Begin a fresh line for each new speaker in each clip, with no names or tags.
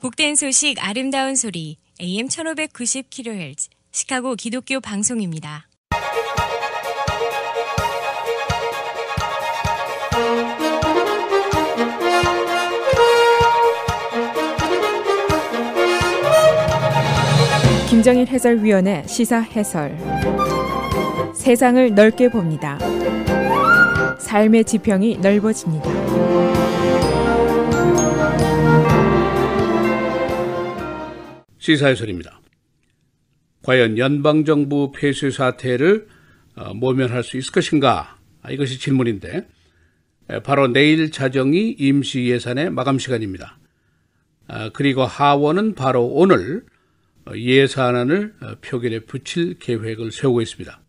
복된 소식 아름다운 소리 AM 1590kHz 시카고 기독교 방송입니다.
김정일 해설위원의 시사 해설. 세상을 넓게 봅니다. 삶의 지평이 넓어집니다.
시사 해설입니다. 과연 연방정부 폐쇄 사태를 모면할 수 있을 것인가? 이것이 질문인데, 바로 내일 자정이 임시 예산의 마감 시간입니다. 그리고 하원은 바로 오늘 예산안을 표결에 붙일 계획을 세우고 있습니다.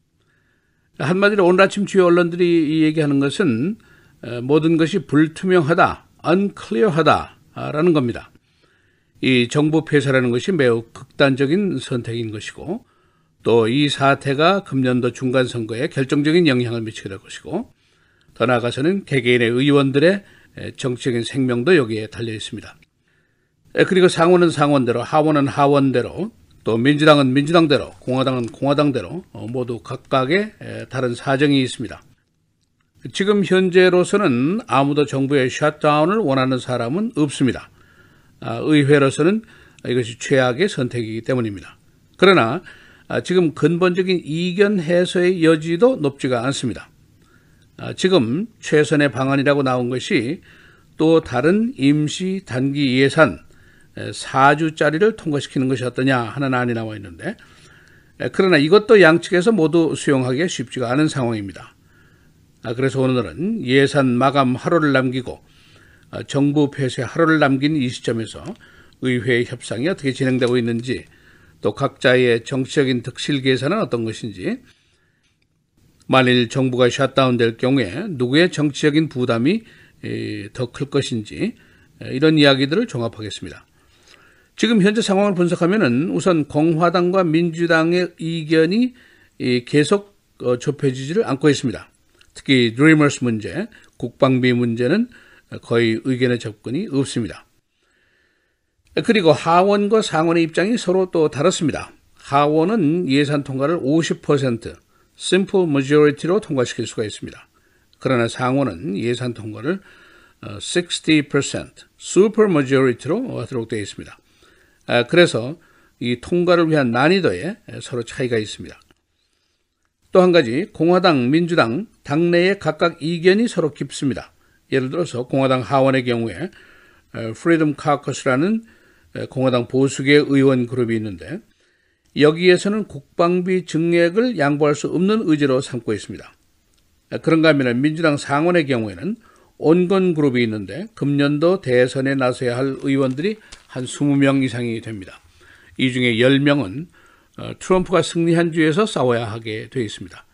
한마디로 오늘 아침 주요 언론들이 얘기하는 것은 모든 것이 불투명하다, unclear하다라는 겁니다. 이 정부 폐쇄라는 것이 매우 극단적인 선택인 것이고, 또 이 사태가 금년도 중간선거에 결정적인 영향을 미치게 될 것이고, 더 나아가서는 개개인의 의원들의 정치적인 생명도 여기에 달려 있습니다. 그리고 상원은 상원대로, 하원은 하원대로, 또 민주당은 민주당대로, 공화당은 공화당대로 모두 각각의 다른 사정이 있습니다. 지금 현재로서는 아무도 정부의 셧다운을 원하는 사람은 없습니다. 의회로서는 이것이 최악의 선택이기 때문입니다. 그러나 지금 근본적인 이견 해소의 여지도 높지가 않습니다. 지금 최선의 방안이라고 나온 것이 또 다른 임시 단기 예산 4주짜리를 통과시키는 것이 어떠냐 하는 안이 나와 있는데, 그러나 이것도 양측에서 모두 수용하기가 쉽지가 않은 상황입니다. 그래서 오늘은 예산 마감 하루를 남기고 정부 폐쇄 하루를 남긴 이 시점에서 의회의 협상이 어떻게 진행되고 있는지, 또 각자의 정치적인 득실 계산은 어떤 것인지, 만일 정부가 셧다운될 경우에 누구의 정치적인 부담이 더 클 것인지, 이런 이야기들을 종합하겠습니다. 지금 현재 상황을 분석하면은 우선 공화당과 민주당의 이견이 계속 좁혀지지를 않고 있습니다. 특히 드리머스 문제, 국방비 문제는 거의 의견의 접근이 없습니다. 그리고 하원과 상원의 입장이 서로 또 다릅니다. 하원은 예산 통과를 50% simple majority로 통과시킬 수가 있습니다. 그러나 상원은 예산 통과를 60% super majority로 하도록 되어 있습니다. 그래서 이 통과를 위한 난이도에 서로 차이가 있습니다. 또 한 가지, 공화당, 민주당 당내에 각각 이견이 서로 깊습니다. 예를 들어서 공화당 하원의 경우에 Freedom Caucus라는 공화당 보수계 의원 그룹이 있는데, 여기에서는 국방비 증액을 양보할 수 없는 의지로 삼고 있습니다. 그런가 하면 민주당 상원의 경우에는 온건 그룹이 있는데, 금년도 대선에 나서야 할 의원들이 한 20명 이상이 됩니다. 이 중에 10명은 트럼프가 승리한 주에서 싸워야 하게 되어 있습니다.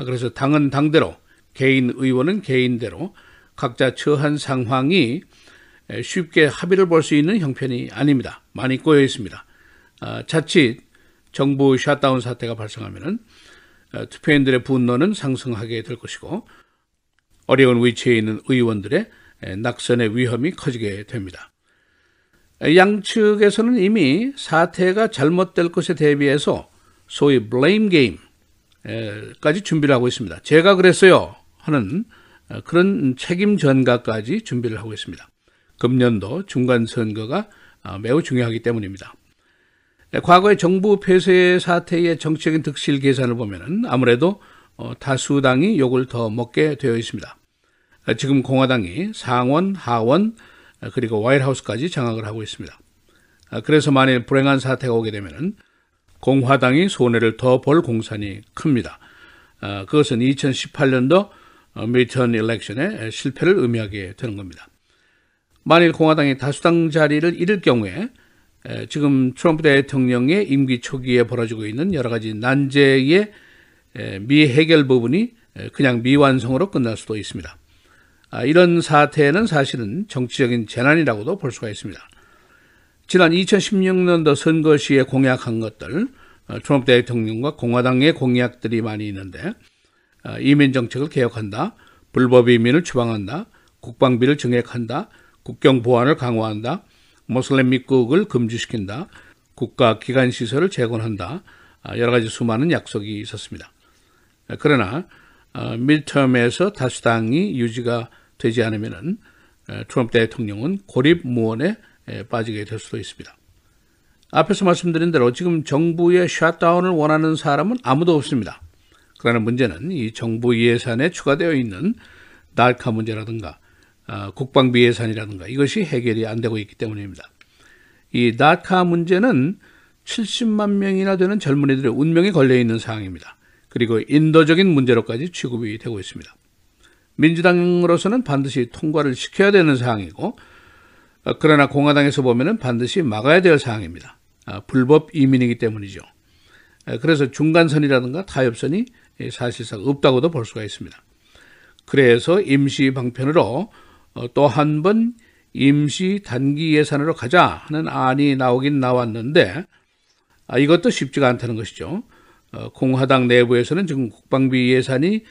그래서 당은 당대로, 개인 의원은 개인대로 각자 처한 상황이 쉽게 합의를 볼 수 있는 형편이 아닙니다. 많이 꼬여 있습니다. 자칫 정부 셧다운 사태가 발생하면 투표인들의 분노는 상승하게 될 것이고, 어려운 위치에 있는 의원들의 낙선의 위험이 커지게 됩니다. 양측에서는 이미 사태가 잘못될 것에 대비해서 소위 blame game까지 준비를 하고 있습니다. 제가 그랬어요 하는 그런 책임 전가까지 준비를 하고 있습니다. 금년도 중간선거가 매우 중요하기 때문입니다. 과거의 정부 폐쇄 사태의 정치적인 득실 계산을 보면 아무래도 다수당이 욕을 더 먹게 되어 있습니다. 지금 공화당이 상원, 하원, 그리고 화이트하우스까지 장악을 하고 있습니다. 그래서 만일 불행한 사태가 오게 되면 공화당이 손해를 더 볼 공산이 큽니다. 그것은 2018년도 미드텀 일렉션의 실패를 의미하게 되는 겁니다. 만일 공화당이 다수당 자리를 잃을 경우에 지금 트럼프 대통령의 임기 초기에 벌어지고 있는 여러 가지 난제의 미해결 부분이 그냥 미완성으로 끝날 수도 있습니다. 이런 사태는 사실은 정치적인 재난이라고도 볼 수가 있습니다. 지난 2016년도 선거 시에 공약한 것들, 트럼프 대통령과 공화당의 공약들이 많이 있는데, 이민 정책을 개혁한다, 불법 이민을 추방한다, 국방비를 증액한다, 국경 보안을 강화한다, 모슬렘 입국을 금지시킨다, 국가 기관 시설을 재건한다, 여러 가지 수많은 약속이 있었습니다. 그러나 밀텀에서 다수당이 유지가 되지 않으면 트럼프 대통령은 고립무원에 빠지게 될 수도 있습니다. 앞에서 말씀드린 대로 지금 정부의 셧다운을 원하는 사람은 아무도 없습니다. 그러나 문제는 이 정부 예산에 추가되어 있는 달카 문제라든가 국방비 예산이라든가 이것이 해결이 안 되고 있기 때문입니다. 이 달카 문제는 70만 명이나 되는 젊은이들의 운명이 걸려있는 상황입니다. 그리고 인도적인 문제로까지 취급이 되고 있습니다. 민주당으로서는 반드시 통과를 시켜야 되는 사항이고, 그러나 공화당에서 보면 반드시 막아야 될 사항입니다. 불법 이민이기 때문이죠. 그래서 중간선이라든가 타협선이 사실상 없다고도 볼 수가 있습니다. 그래서 임시 방편으로 또 한 번 임시 단기 예산으로 가자 하는 안이 나오긴 나왔는데 이것도 쉽지가 않다는 것이죠. 공화당 내부에서는 지금 국방비 예산이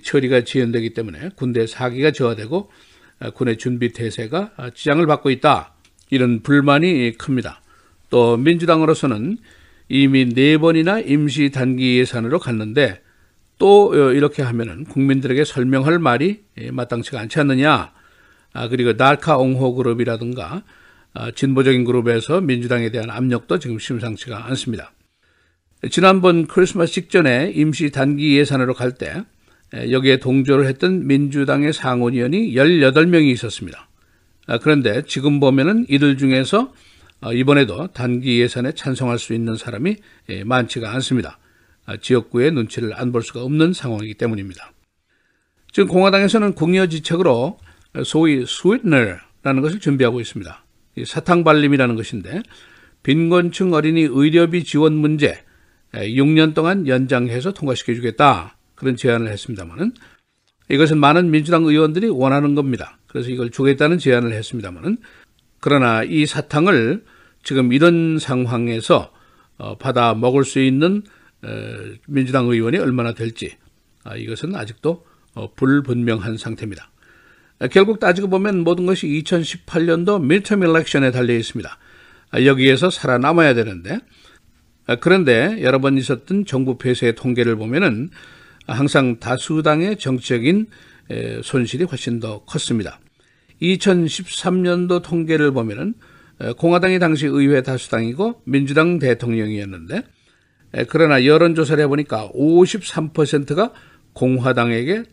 처리가 지연되기 때문에 군대 사기가 저하되고 군의 준비 태세가 지장을 받고 있다. 이런 불만이 큽니다. 또 민주당으로서는 이미 4번이나 임시 단기 예산으로 갔는데 또 이렇게 하면은 국민들에게 설명할 말이 마땅치가 않지 않느냐. 그리고 달카 옹호 그룹이라든가 진보적인 그룹에서 민주당에 대한 압력도 지금 심상치가 않습니다. 지난번 크리스마스 직전에 임시 단기 예산으로 갈 때 여기에 동조를 했던 민주당의 상원의원이 18명이 있었습니다. 그런데 지금 보면은 이들 중에서 이번에도 단기 예산에 찬성할 수 있는 사람이 많지가 않습니다. 지역구의 눈치를 안 볼 수가 없는 상황이기 때문입니다. 지금 공화당에서는 궁여지책으로 소위 스위트너라는 것을 준비하고 있습니다. 사탕 발림이라는 것인데 빈곤층 어린이 의료비 지원 문제 6년 동안 연장해서 통과시켜주겠다. 그런 제안을 했습니다만은 이것은 많은 민주당 의원들이 원하는 겁니다. 그래서 이걸 주겠다는 제안을 했습니다만은 그러나 이 사탕을 지금 이런 상황에서 받아 먹을 수 있는 민주당 의원이 얼마나 될지 이것은 아직도 불분명한 상태입니다. 결국 따지고 보면 모든 것이 2018년도 midterm election에 달려 있습니다. 여기에서 살아남아야 되는데 그런데 여러 번 있었던 정부 폐쇄의 통계를 보면은 항상 다수당의 정치적인 손실이 훨씬 더 컸습니다. 2013년도 통계를 보면은 공화당이 당시 의회 다수당이고 민주당 대통령이었는데 그러나 여론조사를 해보니까 53%가 공화당에게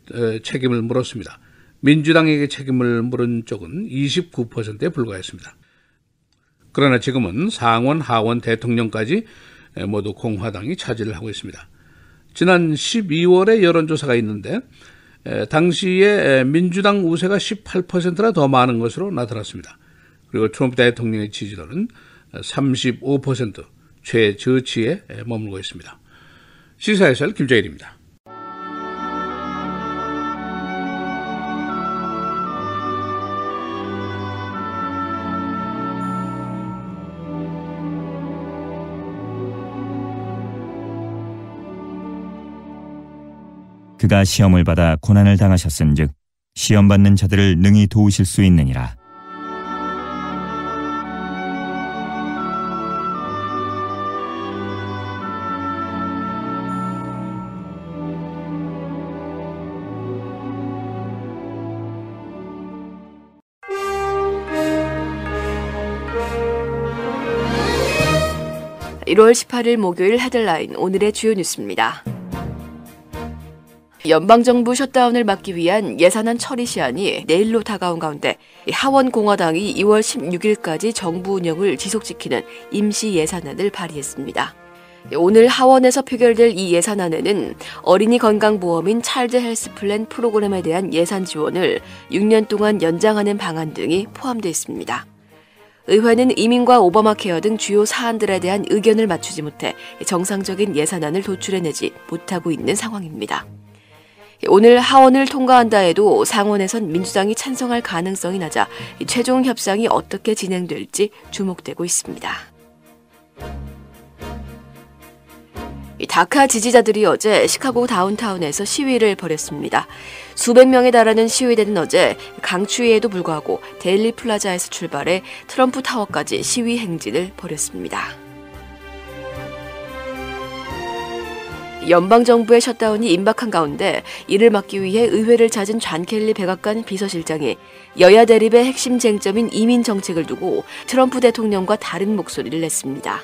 책임을 물었습니다. 민주당에게 책임을 물은 쪽은 29%에 불과했습니다. 그러나 지금은 상원, 하원, 대통령까지 모두 공화당이 차지를 하고 있습니다. 지난 12월에 여론조사가 있는데 당시에 민주당 우세가 18%나 더 많은 것으로 나타났습니다. 그리고 트럼프 대통령의 지지도는 35% 최저치에 머물고 있습니다. 시사해설 김정일입니다.
그가 시험을 받아 고난을 당하셨은즉 시험 받는 자들을 능히 도우실 수 있느니라.
(1월 18일) 목요일 헤드라인 오늘의 주요 뉴스입니다. 연방정부 셧다운을 막기 위한 예산안 처리 시한이 내일로 다가온 가운데 하원 공화당이 2월 16일까지 정부 운영을 지속시키는 임시 예산안을 발의했습니다. 오늘 하원에서 표결될 이 예산안에는 어린이 건강보험인 차일드 헬스 플랜 프로그램에 대한 예산 지원을 6년 동안 연장하는 방안 등이 포함되어 있습니다. 의회는 이민과 오바마 케어 등 주요 사안들에 대한 의견을 맞추지 못해 정상적인 예산안을 도출해내지 못하고 있는 상황입니다. 오늘 하원을 통과한다 해도 상원에선 민주당이 찬성할 가능성이 낮아 최종 협상이 어떻게 진행될지 주목되고 있습니다. 다카 지지자들이 어제 시카고 다운타운에서 시위를 벌였습니다. 수백 명에 달하는 시위대는 어제 강추위에도 불구하고 데일리 플라자에서 출발해 트럼프 타워까지 시위 행진을 벌였습니다. 연방정부의 셧다운이 임박한 가운데 이를 막기 위해 의회를 찾은 존 켈리 백악관 비서실장이 여야 대립의 핵심 쟁점인 이민 정책을 두고 트럼프 대통령과 다른 목소리를 냈습니다.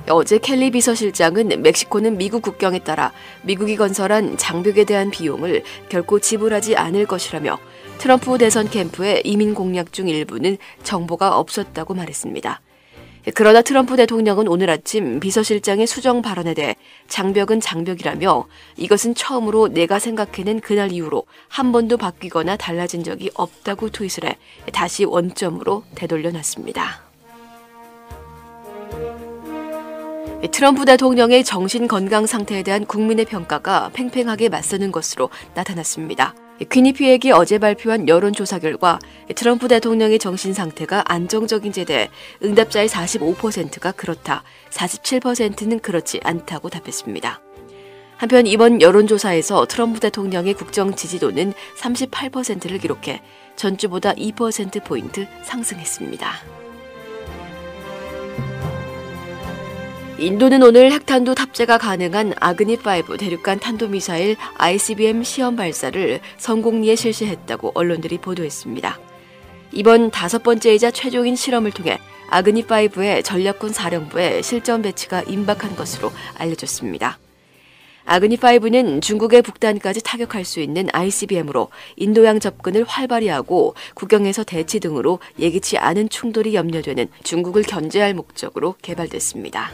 어제 켈리 비서실장은 멕시코는 미국 국경에 따라 미국이 건설한 장벽에 대한 비용을 결코 지불하지 않을 것이라며 트럼프 대선 캠프의 이민 공약 중 일부는 정보가 없었다고 말했습니다. 그러나 트럼프 대통령은 오늘 아침 비서실장의 수정 발언에 대해 장벽은 장벽이라며 이것은 처음으로 내가 생각해낸 그날 이후로 한 번도 바뀌거나 달라진 적이 없다고 트윗을 해 다시 원점으로 되돌려놨습니다. 트럼프 대통령의 정신 건강 상태에 대한 국민의 평가가 팽팽하게 맞서는 것으로 나타났습니다. 퀴니피액이 어제 발표한 여론조사 결과 트럼프 대통령의 정신 상태가 안정적인지에 대해 응답자의 45%가 그렇다, 47%는 그렇지 않다고 답했습니다. 한편 이번 여론조사에서 트럼프 대통령의 국정 지지도는 38%를 기록해 전주보다 2%포인트 상승했습니다. 인도는 오늘 핵탄두 탑재가 가능한 아그니5 대륙간 탄도미사일 ICBM 시험 발사를 성공리에 실시했다고 언론들이 보도했습니다. 이번 5번째이자 최종인 실험을 통해 아그니5의 전략군 사령부에 실전 배치가 임박한 것으로 알려졌습니다. 아그니5는 중국의 북단까지 타격할 수 있는 ICBM으로 인도양 접근을 활발히 하고 국경에서 대치 등으로 예기치 않은 충돌이 염려되는 중국을 견제할 목적으로 개발됐습니다.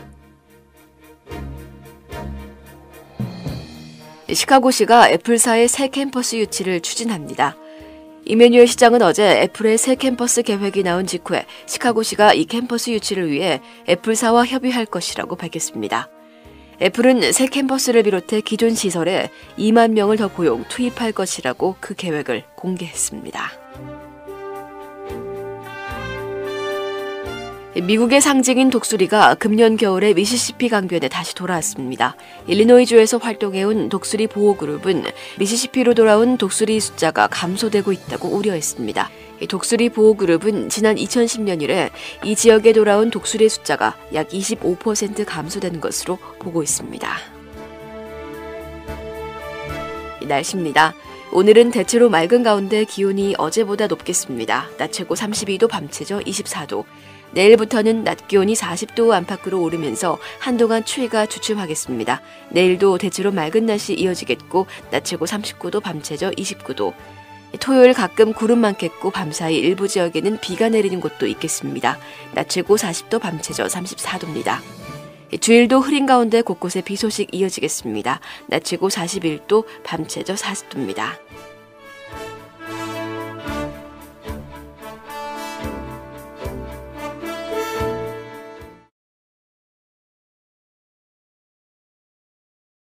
시카고시가 애플사의 새 캠퍼스 유치를 추진합니다. 이메뉴엘 시장은 어제 애플의 새 캠퍼스 계획이 나온 직후에 시카고시가 이 캠퍼스 유치를 위해 애플사와 협의할 것이라고 밝혔습니다. 애플은 새 캠퍼스를 비롯해 기존 시설에 2만 명을 더 고용, 투입할 것이라고 그 계획을 공개했습니다. 미국의 상징인 독수리가 금년 겨울에 미시시피 강변에 다시 돌아왔습니다. 일리노이주에서 활동해온 독수리 보호그룹은 미시시피로 돌아온 독수리 숫자가 감소되고 있다고 우려했습니다. 독수리 보호그룹은 지난 2010년 이래 이 지역에 돌아온 독수리 숫자가 약 25% 감소된 것으로 보고 있습니다. 날씨입니다. 오늘은 대체로 맑은 가운데 기온이 어제보다 높겠습니다. 낮 최고 32도, 밤 최저 24도. 내일부터는 낮 기온이 40도 안팎으로 오르면서 한동안 추위가 주춤하겠습니다. 내일도 대체로 맑은 날씨 이어지겠고 낮 최고 39도, 밤 최저 29도. 토요일 가끔 구름 많겠고 밤사이 일부 지역에는 비가 내리는 곳도 있겠습니다. 낮 최고 40도, 밤 최저 34도입니다. 주일도 흐린 가운데 곳곳에 비 소식 이어지겠습니다. 낮 최고 41도, 밤 최저 40도입니다.